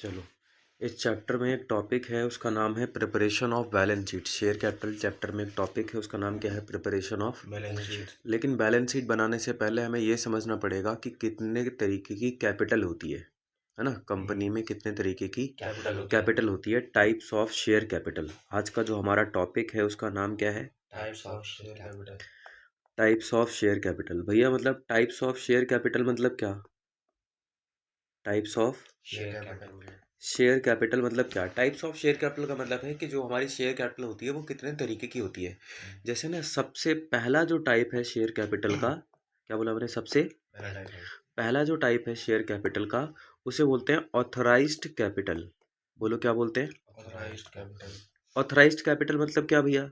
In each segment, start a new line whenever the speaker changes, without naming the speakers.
चलो, इस चैप्टर में एक टॉपिक है, उसका नाम है preparation of balance sheet. Share capital chapter में एक टॉपिक है, उसका नाम क्या है? Preparation of
balance sheet.
लेकिन बैलेंस शीट बनाने से पहले हमें ये समझना पड़ेगा कि कितने तरीके की कैपिटल होती है ना? कंपनी में कितने तरीके की कैपिटल होती है। Types of share capital. आज का जो हमारा टॉपिक है उसका नाम क्या है?
Types of share capital.
Types of share capital. भैया मतलब टाइप्स ऑफ शेयर कैपिटल मतलब क्या? Types of
share capital.
Share capital मतलब क्या? टाइप्स ऑफ शेयर कैपिटल का मतलब है कि जो हमारी शेयर कैपिटल होती है वो कितने तरीके की होती है। जैसे ना, सबसे पहला जो टाइप है शेयर कैपिटल का, क्या बोला मैंने? सबसे पहला जो टाइप है शेयर कैपिटल का, उसे बोलते हैं ऑथराइज्ड कैपिटल। बोलो, क्या बोलते हैं?
Authorised capital.
ऑथराइज्ड कैपिटल मतलब क्या भैया?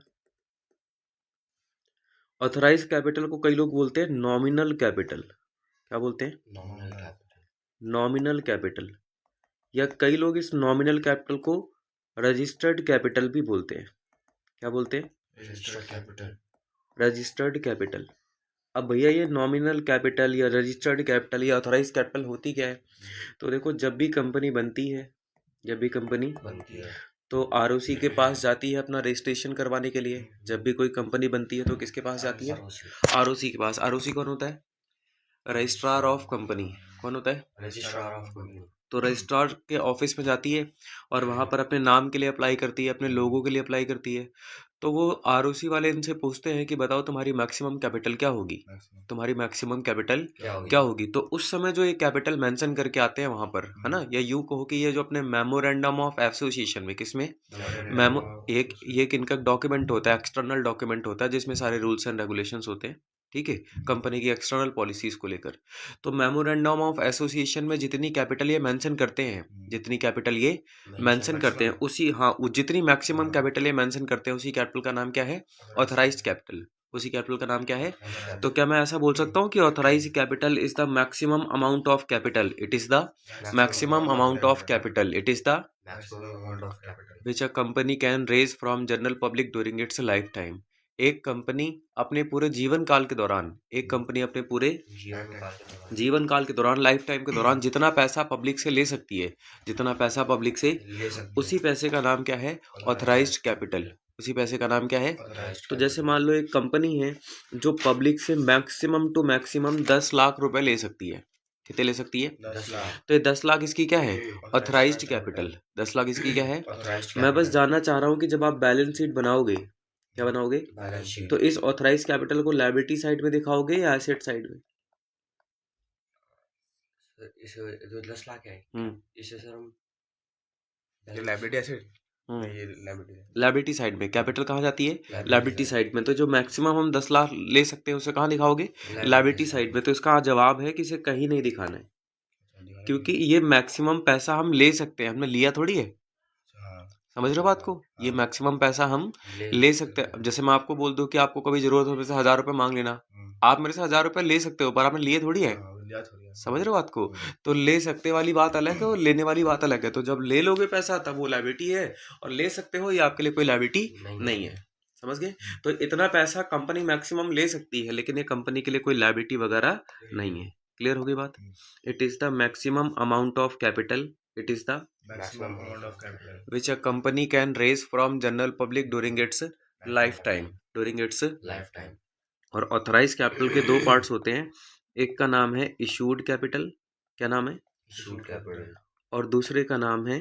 ऑथराइज्ड कैपिटल को कई लोग बोलते हैं नॉमिनल कैपिटल। क्या बोलते हैं?
Nominal capital.
Nominal capital. या कई लोग इस नॉमिनल कैपिटल को रजिस्टर्ड कैपिटल भी बोलते हैं। क्या बोलते हैं?
Registered capital.
Registered capital. अब भैया ये नॉमिनल कैपिटल या रजिस्टर्ड कैपिटल या ऑथराइज कैपिटल होती क्या है? तो देखो, जब भी कंपनी बनती है, जब भी कंपनी
बनती है
तो आरओसी के पास जाती है अपना रजिस्ट्रेशन करवाने के लिए। जब भी कोई कंपनी बनती है तो किसके पास जाती है? आरओसी के पास। आरओसी कौन होता है? Registrar of company. कौन होता है?
Registrar of company.
तो रजिस्ट्रार के ऑफिस में जाती है और वहाँ पर अपने नाम के लिए अप्लाई करती है, अपने लोगों के लिए अप्लाई करती है। तो वो आरओसी वाले इनसे पूछते हैं कि बताओ तुम्हारी मैक्सिमम कैपिटल क्या होगी? तुम्हारी मैक्सिमम कैपिटल क्या होगी? तो उस समय जो ये कैपिटल मेंशन करके आते हैं वहाँ पर, है ना, या यूँ कहो कि ये जो अपने मेमोरेंडम ऑफ एसोसिएशन में, किसमें मेमो एक ये एक इनका डॉक्यूमेंट होता है, एक्सटर्नल डॉक्यूमेंट होता है जिसमें सारे रूल्स एंड रेगुलेशंस होते हैं। ठीक है, कंपनी की एक्सटर्नल पॉलिसीज को लेकर। तो मेमोरेंडम ऑफ एसोसिएशन में जितनी कैपिटल ये मेंशन करते हैं, जितनी कैपिटल ये मेंशन करते हैं, उसी जितनी मैक्सिमम कैपिटल ये मेंशन करते हैं, उसी कैपिटल का नाम क्या है? Authorised capital. उसी कैपिटल का नाम क्या है? तो क्या मैं ऐसा बोल सकता हूँ कि authorised capital is the maximum amount of capital? It is the maximum amount of capital. It is the which a company can raise from general public during its lifetime. एक कंपनी अपने पूरे जीवन काल के दौरान, एक कंपनी अपने पूरे जीवन काल के दौरान, लाइफ टाइम के दौरान जितना पैसा पब्लिक से ले सकती है, जितना पैसा पब्लिक से, उसी पैसे का नाम क्या है? Authorised capital. उसी पैसे का नाम क्या है? तो जैसे मान लो एक कंपनी है जो पब्लिक से मैक्सिमम टू मैक्सिमम 10 लाख रुपए ले सकती है। कितने ले सकती है?
10 लाख।
तो ये 10 लाख इसकी क्या है? Authorised capital. 10 लाख इसकी क्या है? मैं बस जानना चाह रहा हूँ कि जब आप बैलेंस शीट बनाओगे, क्या बनाओगे?
Balance sheet.
तो इस ऑथराइज कैपिटल को लायबिलिटी साइड में दिखाओगे या एसेट साइड में?
इस जो 10 लाख है, इसे सर हम
लाइबिलिटी एसेट ये
लायबिलिटी साइड में। कैपिटल कहाँ जाती है? लायबिलिटी साइड में। तो जो मैक्सिमम हम 10 लाख ले सकते हैं उसे कहाँ दिखाओगे? लायबिलिटी साइड में। तो इसका जवाब है कि इसे कहीं नहीं दिखाना है, क्योंकि ये मैक्सिमम पैसा हम ले सकते हैं, हमने लिया थोड़ी है। समझ रहे हो बात को? ये मैक्सिमम पैसा हम ले सकते हैं। अब जैसे मैं आपको बोल दूं कि आपको कभी जरूरत हो मेरे से 1000 रुपये मांग लेना, आप मेरे से 1000 रुपये ले सकते हो, पर आपने लिए थोड़ी है। समझ रहे हो बात को? तो ले सकते वाली बात अलग है और लेने वाली बात अलग है। तो जब ले लोगे पैसा तब वो लायबिलिटी है, और ले सकते हो ये आपके लिए कोई लायबिलिटी नहीं है। समझ गए? तो इतना पैसा कंपनी मैक्सिमम ले सकती है, लेकिन ये कंपनी के लिए कोई लायबिलिटी वगैरह नहीं है। क्लियर हो गई बात? It is the maximum amount of capital. It is the
maximum amount of capital
which a company can raise from general public during its lifetime. during its
life time.
और authorise capital के दो parts होते हैं। एक का नाम है issued capital. क्या नाम है?
Issued capital.
और दूसरे का नाम है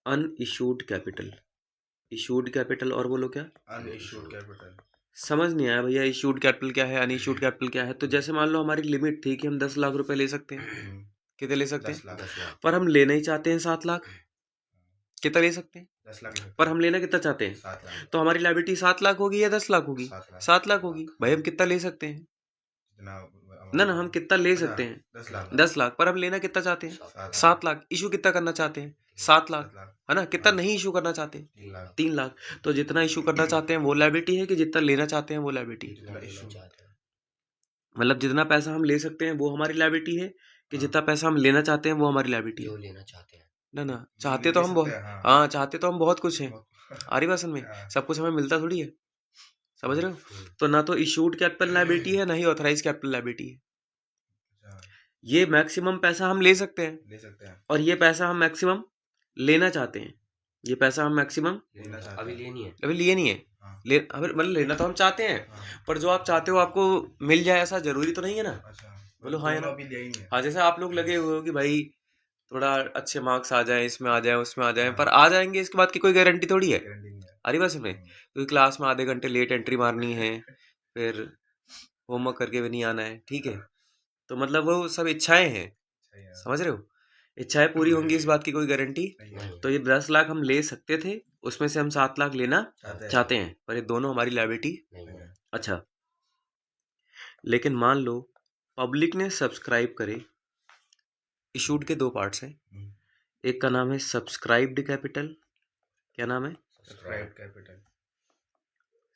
अनइशूड कैपिटल। इशूड कैपिटल और बोलो क्या?
unissued capital
समझ नहीं आया भैया? इशूड कैपिटल क्या है, अनइशूड कैपिटल क्या है? तो जैसे मान लो हमारी लिमिट थी कि हम 10 लाख रुपए ले सकते हैं। कितने ले सकते
10
हैं?
लाख
पर हम लेना ही चाहते हैं 7 लाख। कितना ले सकते हैं?
10 लाख
पर हम लेना कितना चाहते हैं?
7 लाख
तो हमारी लायबिलिटी 7 लाख होगी या 10 लाख होगी?
7 लाख
7 लाख होगी। भाई हम कितना ले सकते हैं? ना हम कितना ले सकते हैं?
10 लाख
10 लाख। पर हम लेना कितना चाहते हैं?
7
7 लाख। इशू कितना करना चाहते हैं? 7 लाख, है ना? कितना नहीं इशू करना चाहते?
3 लाख
3 लाख। तो जितना इशू करना चाहते हैं वो लायबिलिटी है कि जितना लेना चाहते हैं वो लायबिलिटी? मतलब जितना पैसा हम ले सकते हैं वो हमारी लायबिलिटी है कि जितना पैसा हम लेना चाहते हैं वो हमारी लायबिलिटी है?
लेना चाहते हैं।
ना चाहते तो हम बहुत, हाँ चाहते तो हम बहुत कुछ हैं। आ रही बात समझ में? सब कुछ हमें मिलता थोड़ी है। समझ रहे हो? तो ना तो इशूड कैपिटल लायबिलिटी है, ना ही ऑथराइज कैपिटल लायबिलिटी है। ये मैक्सिमम पैसा हम ले सकते हैं
ले सकते हैं
और ये पैसा हम मैक्सिमम लेना चाहते हैं। ये पैसा हम मैक्सिमम
लेना चाहते
अभी
हैं
लिए नहीं है।
अभी लिए नहीं है।
हाँ
अभी मतलब लेना तो हम चाहते हैं,
हाँ
पर जो आप चाहते हो आपको मिल जाए ऐसा जरूरी तो नहीं है ना।
अच्छा
बोलो हाँ या
दोनों
ना।
अभी लिया ही नहीं है
हाँ, जैसे आप लोग लगे हुए हो कि भाई थोड़ा अच्छे मार्क्स आ जाए, इसमें आ जाए, उसमें आ जाए, पर आ जाएंगे इसके बाद की कोई गारंटी थोड़ी है।
गारंटी नहीं है
आ रही बात समझ में? क्योंकि क्लास में आधे घंटे लेट एंट्री मारनी है, फिर होमवर्क करके भी नहीं आना है, ठीक है। तो मतलब वो सब इच्छाएं हैं,
सही है
समझ रहे हो? इच्छाएं पूरी होंगी इस बात की कोई गारंटी।
नहीं है
तो ये 10 लाख हम ले सकते थे, उसमें से हम 7 लाख लेना
चाहते हैं
चाहते हैं, पर ये दोनों हमारी लायबिलिटी।
नहीं
नहीं
है।
है
अच्छा, लेकिन मान लो पब्लिक ने सब्सक्राइब करे। इशूड के दो पार्ट्स हैं,
हम्म,
एक का नाम है सब्सक्राइब्ड कैपिटल। क्या नाम है?
Subscribe capital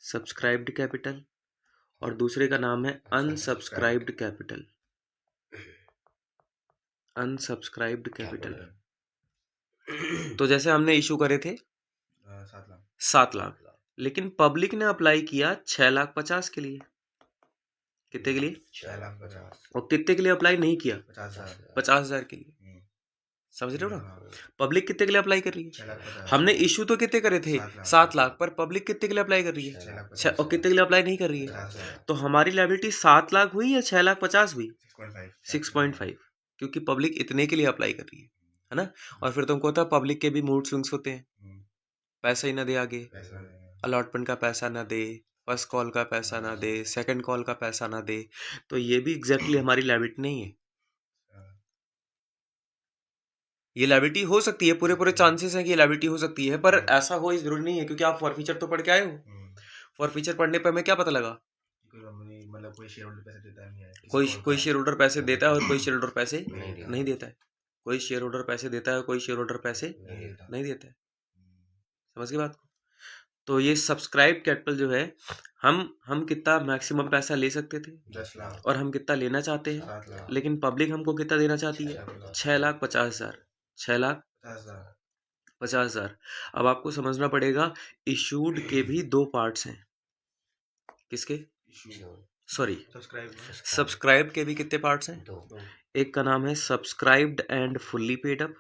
subscribed capital. और दूसरे का नाम है अनसब्सक्राइब्ड कैपिटल। अनसब्सक्राइब्ड कैपिटल। तो जैसे हमने इशू करे थे
7 लाख
7 लाख, लेकिन पब्लिक ने अप्लाई किया 6,50,000 के लिए। कितने के लिए?
6,50,000
और कितने के लिए अप्लाई नहीं किया?
50,000
50,000 के लिए।
हम्म,
समझ रहे हो ना?
हाँ,
पब्लिक कितने के लिए अप्लाई कर रही है?
6,50,000
हमने इशू तो कितने करे थे?
7 लाख
7 लाख, पर पब्लिक कितने के लिए अप्लाई कर रही है?
6,50,000
और कितने के लिए अप्लाई नहीं कर रही है?
50,000
तो हमारी लायबिलिटी 7 लाख हुई या 6,50,000 हुई?
6.5
6.5, क्योंकि पब्लिक इतने के लिए अप्लाई कर रही है ना। और फिर तुमको पता है पब्लिक के भी मूड स्विंग्स होते हैं,
हम्म,
पैसा ही ना दे आगे,
पैसा नहीं है
अलॉटमेंट का पैसा ना दे, फर्स्ट कॉल का पैसा ना दे, सेकंड कॉल का पैसा ना दे, तो ये भी एग्जैक्टली हमारी लायबिलिटी नहीं है। ये लायबिलिटी हो सकती है, पूरे पूरे चांसेस हैं कि ये लायबिलिटी हो सकती है, पर ऐसा हो इस जरूरी नहीं है, क्योंकि आप फॉरफीचर तो पढ़ के आए हो। फॉरफीचर पढ़ने पर हमें क्या पता लगा?
कोई कंपनी मतलब कोई शेयर होल्डर पैसे देता नहीं है
कोई शेयर होल्डर पैसे देता है और कोई शेयर होल्डर पैसे
नहीं
नहीं देता है। कोई शेयर होल्डर पैसे देता है, कोई शेयर होल्डर पैसे
नहीं देता
नहीं देता है। समझ गए बात को? तो ये सब्सक्राइब कैपिटल जो है, हम कितना मैक्सिमम पैसा ले सकते थे
10 लाख
और हम कितना लेना चाहते हैं,
7 लाख
लेकिन पब्लिक हमको कितना देना चाहती है? 6,50,000।
50,000
6,50,000। अब आपको समझना पड़ेगा, इशूड के भी दो पार्ट्स हैं। किसके? सॉरी, सब्सक्राइब के भी कितने पार्ट्स हैं?
दो।
एक का नाम है subscribed and fully paid up.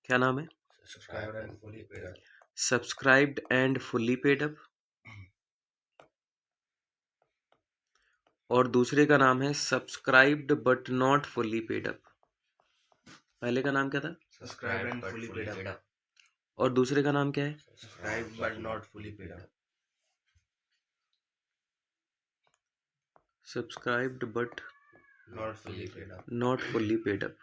क्या नाम है?
Subscribe and fully paid up
subscribed and fully paid up. और दूसरे का नाम है subscribed but not fully paid up. पहले का नाम क्या था?
Subscribe and fully paid up
और दूसरे का नाम क्या है?
Subscribe but not fully paid up
subscribed but
not fully paid up
not fully paid up.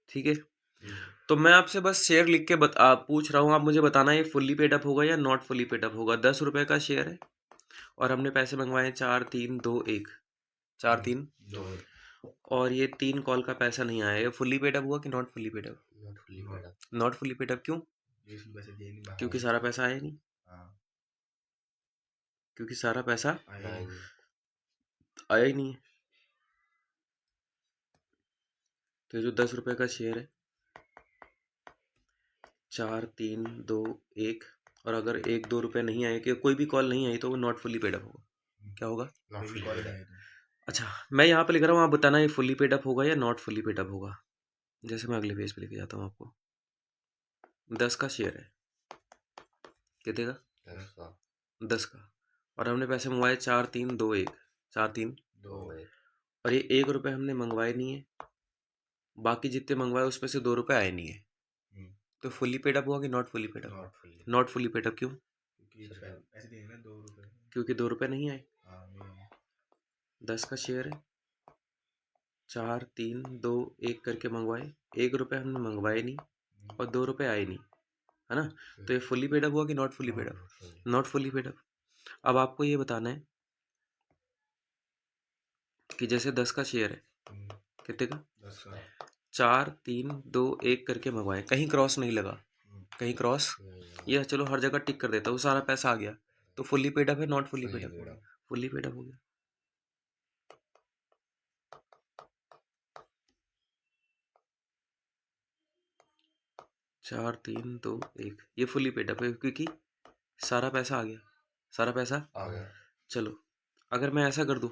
ठीक है, तो मैं आपसे बस शेयर लिख के पूछ रहा हूँ, आप मुझे बताना ये फुल्ली पेड अप होगा या नॉट फुल्ली पेड अप होगा। 10 रुपए का शेयर है और हमने पैसे मंगवाए 4 3 2 1 4 3, और ये 3 कॉल का पैसा नहीं आया। ये फुल्ली पेड अप हुआ कि not fully paid up? Not fully paid up क्यों? क्योंकि सारा पैसा आया नहीं। क्योंकि सारा पैसा आया ही नहीं है। तो ये जो 10 रुपए का शेयर है, 4 3 2 1, और अगर 1 2 रुपए नहीं आए, कि कोई भी कॉल नहीं आई, तो वो नॉट फुल्ली पेड अप होगा। क्या होगा? अच्छा, मैं यहाँ पे लिख रहा हूँ, आप बताना ये फुल्ली पेड अप होगा या नॉट फुल्ली पेड अप होगा। जैसे मैं अगले पेज पे लेके जाता हूँ आपको। 10 का शेयर है, कितने का? 10 का, और हमने पैसे मंगवाए 4 3 2 1 4 3 2 1, और ये 1 रुपए हमने मंगवाए नहीं है, बाकी जितने मंगवाए उसमें से 2 रुपए आए नहीं है। तो फुल्ली पेड अप हुआ कि not fully paid up? Not fully paid up क्यों? क्योंकि 2 रुपए नहीं आए। 10 का शेयर है, 4 3 2 1 करके मंगवाए, 1 रुपए हमने मंगवाए नहीं और 2 रुपए आए नहीं, है ना। तो ये फुल्ली पेड अप हुआ कि not fully paid up? Not fully paid up. अब आपको ये बताना है कि जैसे 10 का शेयर है, कितने का? 4 3 2 1 करके मंगवाए, कहीं क्रॉस नहीं लगा, कहीं क्रॉस, ये चलो हर जगह टिक कर देता हूँ, सारा पैसा आ गया, तो फुल्ली पेड अप है not fully paid up? Fully paid up हो गया। चार तीन दो एक, ये फुल्ली पेड अप है क्योंकि सारा पैसा आ गया। सारा पैसा आ गया। चलो, अगर मैं ऐसा कर दूं,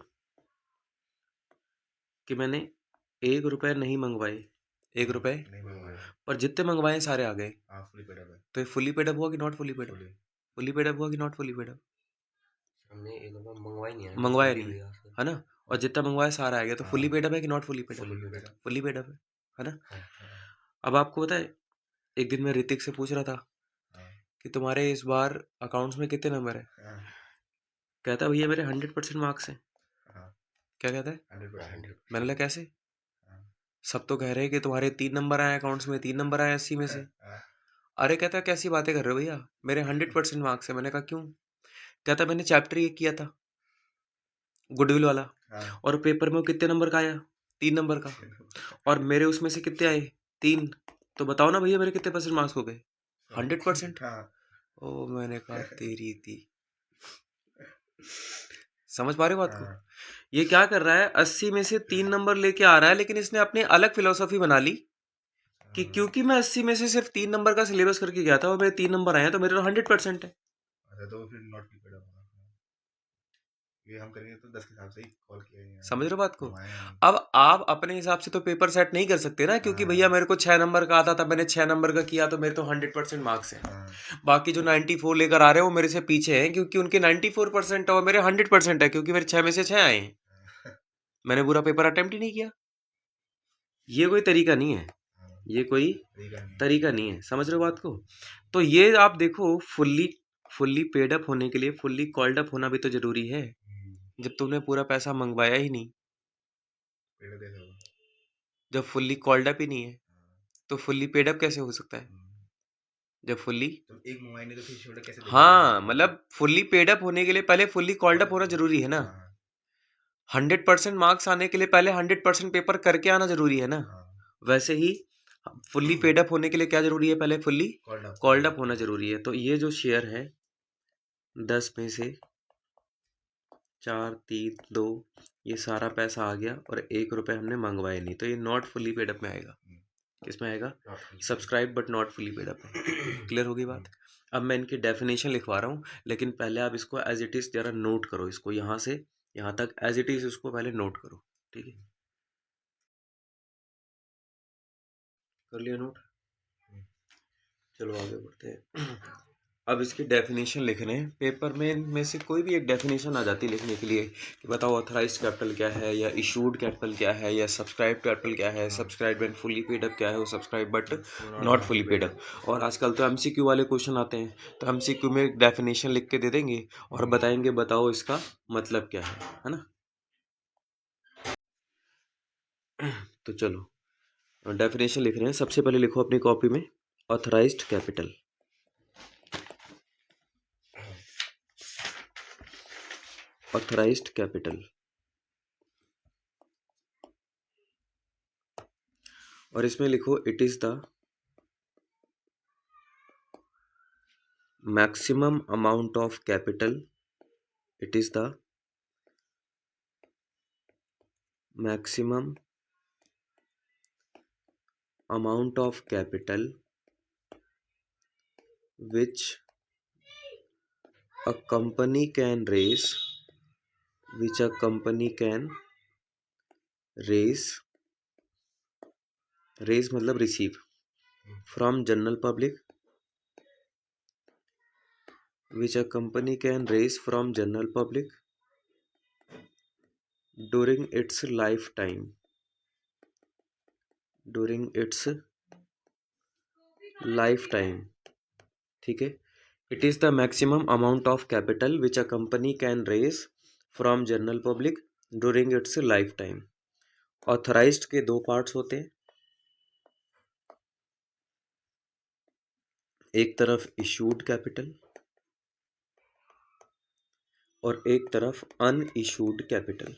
कि मैंने 1 रुपए नहीं मंगवाए, 1 रुपए
नहीं मंगवाए,
पर जितने मंगवाए सारे आ गए,
हाँ फुली पेड अप है,
तो ये फुली पेड अप हुआ कि not fully paid up?
Fully
fully paid up हुआ कि नॉट फुली पेड अप?
हमने 1 रुपया मंगवाया नहीं है ना,
मंगवाया
सब
नहीं
बिल
है,
गया उसका।
है ना? और जितना मंगवाया सारा आ गया, तो फुली
हाँ।
पेड अप है कि not fully paid up?
Fully paid up,
fully paid up है ना?
हाँ,
अब आपको पता है, एक दिन मैं ऋतिक से पूछ रहा था
हाँ,
कि तुम्हारे इस बार अकाउंट्स में कितने नंबर है?
हाँ,
कहता है भैया मेरे 100% मार्क्स हैं।
हाँ,
क्या कहता है?
100%,
100%।
मैंने बोला कैसे?
हाँ,
सब तो कह रहे हैं कि तुम्हारे 3 नंबर आए अकाउंट्स में, 3 नंबर आए 80 में से।
हाँ,
अरे कहता है कैसी बातें कर रहे हो भैया, मेरे 100% मार्क्स है। मैंने कहा क्यों? कहता मैंने चैप्टर ये किया था, गुडविल वाला,
हाँ,
और पेपर में वो कितने नंबर का आया? 3 नंबर का। और मेरे उसमें से कितने आए? 3। तो बताओ ना भैया मेरे कितने परसेंट मार्क्स हो गए? 100%।
हाँ,
ओ मैंने कहा तेरी थी। समझ पा रहे हो बात को?
हाँ,
ये क्या कर रहा है, 80 में से 3 नंबर लेके आ रहा है, लेकिन इसने अपनी अलग फिलोसफी बना ली कि क्योंकि मैं 80 में से सिर्फ 3 नंबर का सिलेबस करके गया था और मेरे 3 नंबर आए हैं, तो मेरे तो 100% है।
अच्छा तो फिर नॉट फुली पेड अप होगा, ये हम करेंगे तो 10 के हिसाब से ही कॉल किया है,
समझ रहे हो बात को?
घुमाए हैं।
अब आप अपने हिसाब से तो पेपर सेट नहीं कर सकते ना, क्योंकि भैया मेरे को 6 नंबर का आता था, मैंने 6 नंबर का किया, तो मेरे तो 100% मार्क्स है।
हाँ,
बाकी जो 94 लेकर आ रहे हैं वो मेरे से पीछे हैं, क्योंकि उनके 94% है और मेरे 100% है, क्योंकि मेरे 6 में से 6 आए हैं। मैंने पूरा पेपर अटेम्प्ट ही नहीं किया। ये कोई तरीका नहीं है,
हाँ,
ये कोई
ठीक है,
तरीका नहीं है। समझ रहे हो बात को? तो ये आप देखो, फुल्ली पेड अप होने के लिए फुल्ली कॉल्ड अप होना भी तो जरूरी है। जब तुमने पूरा पैसा मंगवाया ही नहीं,
पेड कैसे होगा?
जब फुल्ली कॉल्ड अप ही नहीं है, तो फुल्ली पेड अप कैसे हो सकता है? जब फुल्ली,
तो एक मोबाइल नहीं तो फिर शोल्डर कैसे देगा?
हाँ मतलब फुल्ली पेड अप होने के लिए पहले फुल्ली कॉल्ड अप होना जरूरी है ना।
हाँ,
100% मार्क्स आने के लिए पहले 100% पेपर करके आना जरूरी है ना।
हाँ,
वैसे ही फुल्ली पेड अप होने के लिए क्या जरूरी है? पहले fully
called up,
called up होना जरूरी है। तो ये जो शेयर है 10 में से 4, 3, 2, ये सारा पैसा आ गया और 1 रुपए हमने मंगवाए नहीं, तो ये नॉट फुल्ली पेड अप में आएगा। किसमें आएगा? Subscribe but not fully paid up में। क्लियर होगी बात? अब मैं इनकी डेफिनेशन लिखवा रहा हूँ, लेकिन पहले आप इसको एज इट इज जरा नोट करो, इसको यहाँ से यहाँ तक एज इट इज इसको पहले नोट करो। ठीक है, कर लिया नोट? चलो आगे बढ़ते हैं। अब इसकी डेफिनेशन लिख रहे हैं। पेपर में से कोई भी एक डेफिनेशन आ जाती है लिखने के लिए कि बताओ ऑथराइज्ड कैपिटल क्या है, या इशूड कैपिटल क्या है, या सब्सक्राइब कैपिटल क्या है, subscribe and fully paid up क्या है, वो subscribe but not fully paid up. और आजकल तो एमसीक्यू वाले क्वेश्चन आते हैं, तो एमसीक्यू में एक डेफिनेशन लिख के दे देंगे और बताएंगे बताओ इसका मतलब क्या है ना? तो चलो डेफिनेशन लिख रहे हैं। सबसे पहले लिखो अपनी कॉपी में ऑथराइज्ड कैपिटल। ऑथराइज्ड कैपिटल, और इसमें लिखो it is the maximum amount of capital, it is the maximum amount of capital which a company can raise, which a company can raise मतलब receive from general public, which a company can raise from general public during its lifetime, during its lifetime। ठीक है, it is the maximum amount of capital which a company can raise from general public during its lifetime। Authorised के दो parts होते हैं, एक तरफ issued capital और एक तरफ अनइशूड कैपिटल।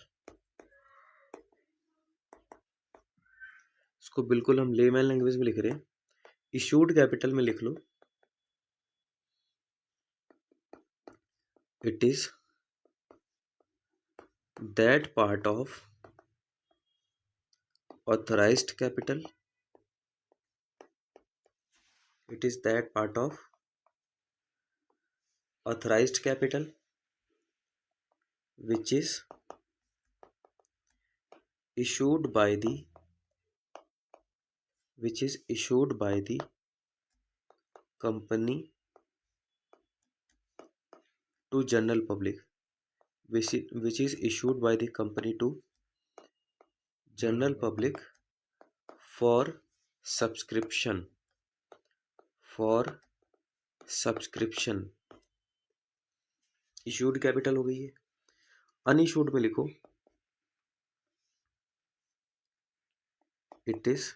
इसको बिल्कुल हम लेमैन लैंग्वेज में लिख रहे हैं। इशूड कैपिटल में लिख लो it is that part of authorised capital, it is that part of authorised capital which is issued by the company to general public, which is issued by the company to general public for subscription. Issued capital हो गई है। Unissued में लिखो it is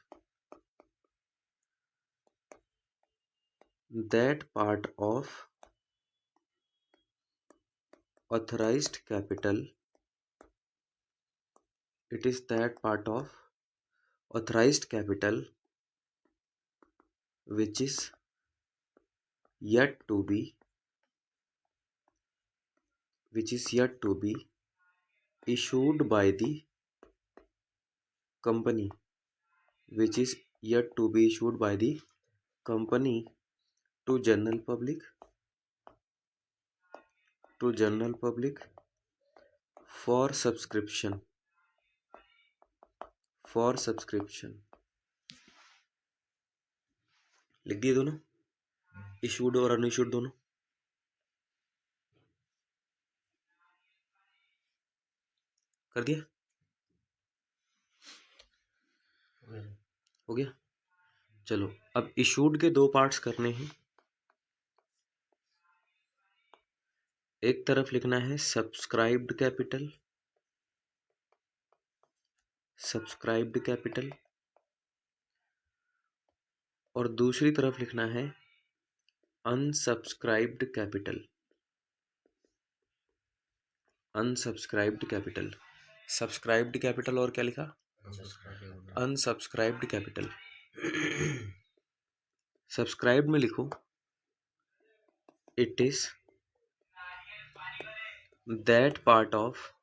that part of authorised capital which is yet to be issued by the company to general public for subscription लिख दिए दोनों, issued और unissued दोनों। कर दिया, हो गया। चलो अब इशूड के दो पार्ट्स करने हैं। एक तरफ लिखना है सब्सक्राइब्ड कैपिटल और दूसरी तरफ लिखना है अनसब्सक्राइब्ड कैपिटल। सब्सक्राइब्ड कैपिटल और क्या लिखा? अनसब्सक्राइब्ड कैपिटल। सब्सक्राइब्ड में लिखो it is that part of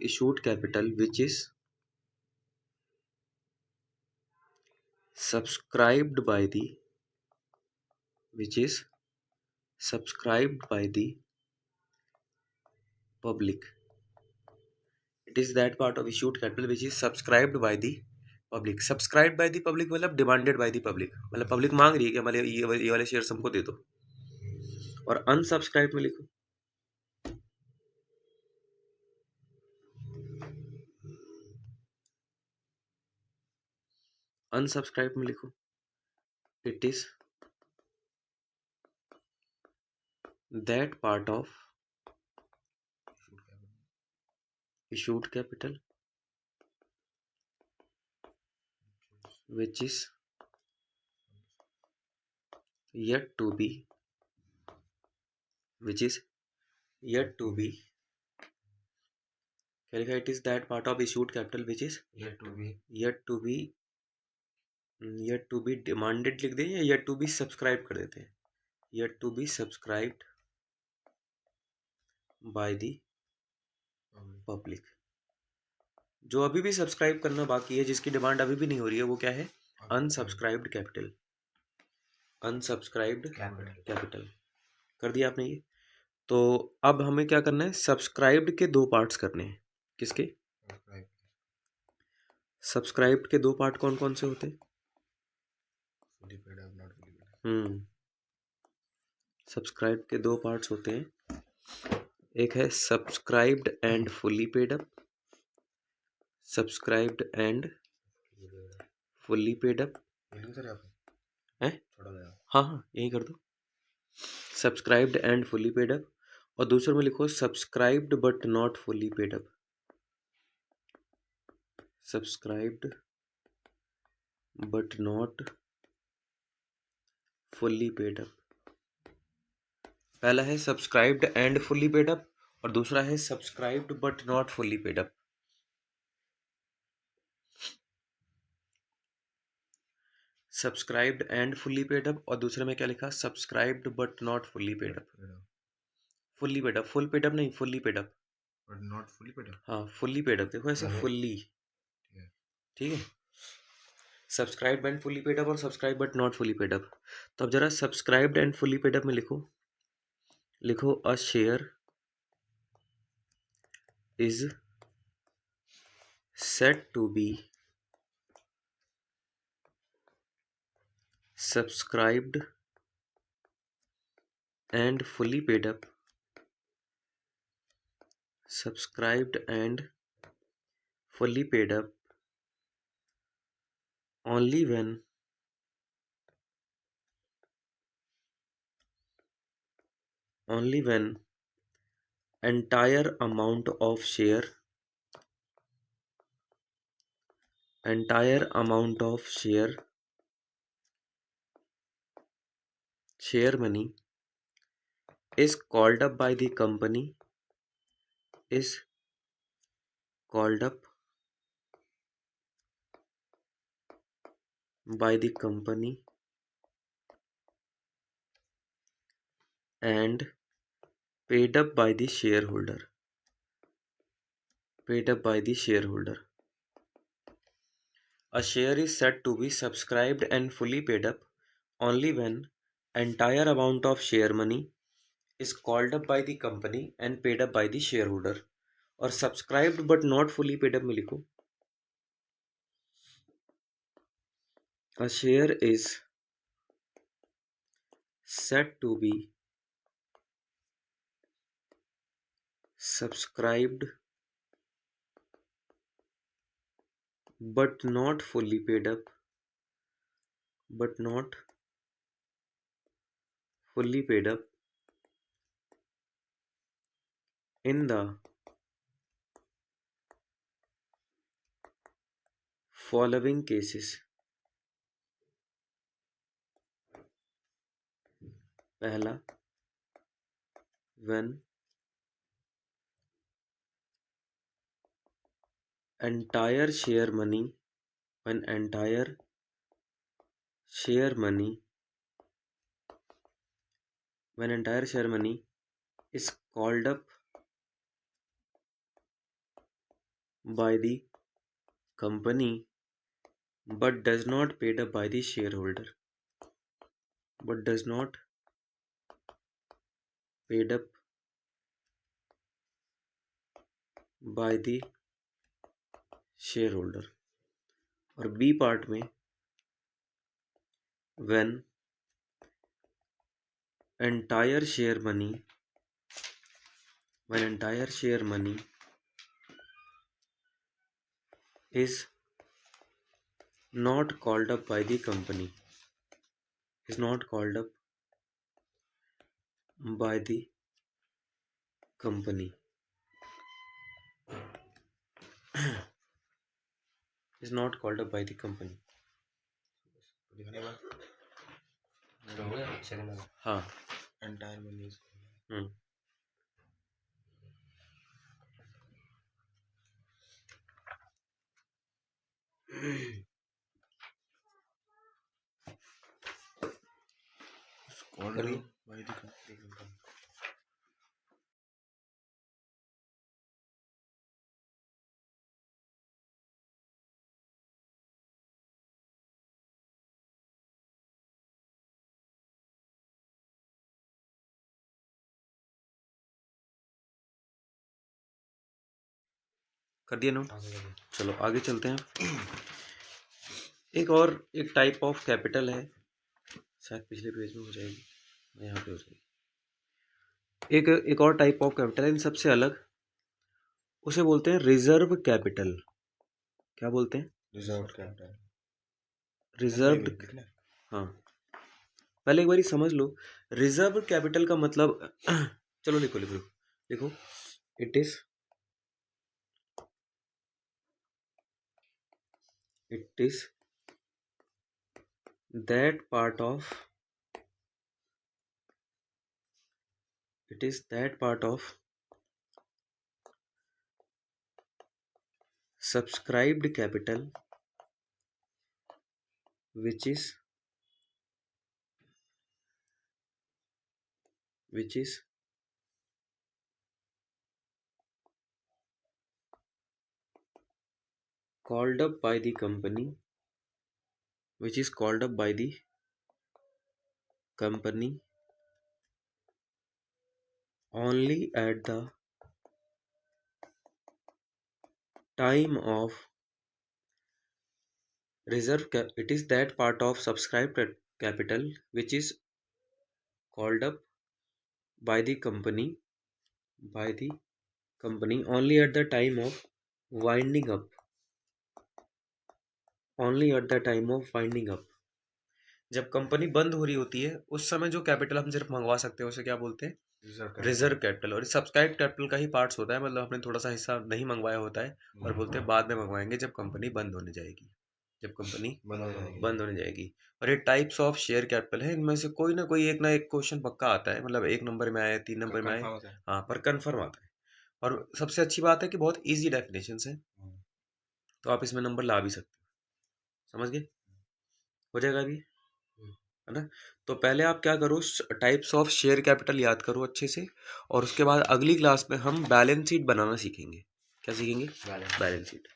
issued capital which is subscribed by the public. It is that part of issued capital which is subscribed by the public. Subscribed by the public मतलब demanded by the public, मतलब public मांग रही है कि हमारे ये वाले share हमको दे दो। और अनसब्सक्राइब में लिखो it is that part of issued capital which is yet to be क्या लिखा? It is that part of issued capital which is yet to be demanded लिख दें या yet to be subscribed कर देते हैं? yet to be subscribed by the public। जो अभी भी सब्सक्राइब करना बाकी है, जिसकी डिमांड अभी भी नहीं हो रही है, वो क्या है? अनसब्सक्राइब्ड कैपिटल। कर दिया आपने ये। तो अब हमें क्या करना है? सब्सक्राइब्ड के दो पार्ट्स करने हैं। किसके? सब्सक्राइब्ड के दो पार्ट कौन कौन से होते हैं? सब्सक्राइब के दो पार्ट्स होते हैं। एक है subscribed and fully paid up. हाँ यही कर दो, subscribed and fully paid up. और दूसरे में लिखो subscribed but not fully paid up. पहला है subscribed and fully paid up और दूसरा है subscribed but not fully paid up. Subscribed and fully paid up और दूसरे में क्या लिखा? Subscribed but not fully paid up. Fully paid up, full paid up नहीं, fully paid up.
Not fully paid up.
हाँ फुल्ली पेड अप, देखो ऐसे fully. ठीक है। Subscribed and fully paid up और subscribe but not fully paid up. तो अब जरा subscribed and fully paid up में लिखो a share is set to be subscribed and fully paid up, subscribed and fully paid up only when entire amount of share money is called up by the company and paid up by the shareholder. A share is said to be subscribed and fully paid up only when entire amount of share money is called up by the company and paid up by the shareholder. और subscribed but not fully paid up में लिखो a share is said to be subscribed but not fully paid up in the following cases. पहला, when entire share money is called up by the company but does not paid up by the shareholder. और B part में when entire share money is not called up by the company is not called up by the company
लिखने के बाद
तो हो गया second वाला।
हाँ
एंटायर मनी इज कॉल्ड
करिए।
By the company.
कर दिया नोट।
हाँ, करिए।
चलो आगे चलते हैं। एक टाइप ऑफ कैपिटल है, शायद पिछले पेज में हो जाएगी, यहाँ पे हो जाएगी। एक और टाइप ऑफ कैपिटल है इन सबसे अलग, उसे बोलते हैं रिजर्व कैपिटल। क्या बोलते हैं?
Reserved capital.
रिजर्व्ड। हाँ, पहले एक बारी समझ लो रिजर्व कैपिटल का मतलब। चलो लिखो it is that part of subscribed capital which is called up by the company which is called up by the company only at the time of it is that part of subscribed capital which is called up by the company only at the time of winding up जब company बंद हो रही होती है उस समय जो capital हम सिर्फ मंगवा सकते हैं उसे क्या बोलते हैं? Reserve capital. और सब्सक्राइब कैपिटल का ही पार्ट्स होता है, मतलब हमने थोड़ा सा हिस्सा नहीं मंगवाया होता है और बोलते हैं बाद में मंगवाएंगे जब कंपनी बंद होने जाएगी, बंद होने जाएगी। और ये टाइप्स ऑफ शेयर कैपिटल है, इनमें से कोई ना कोई एक ना एक क्वेश्चन पक्का आता है, मतलब 1 नंबर में आए 3 नंबर में आए, हाँ पर कन्फर्म आता है। और सबसे अच्छी बात है कि बहुत ईजी डेफिनेशंस है, तो आप इसमें नंबर ला भी सकते हो। समझ गए? हो जाएगा अभी, है ना? तो पहले आप क्या करो, टाइप्स ऑफ शेयर कैपिटल याद करो अच्छे से, और उसके बाद अगली क्लास में हम बैलेंस शीट बनाना सीखेंगे। क्या सीखेंगे? Balance sheet.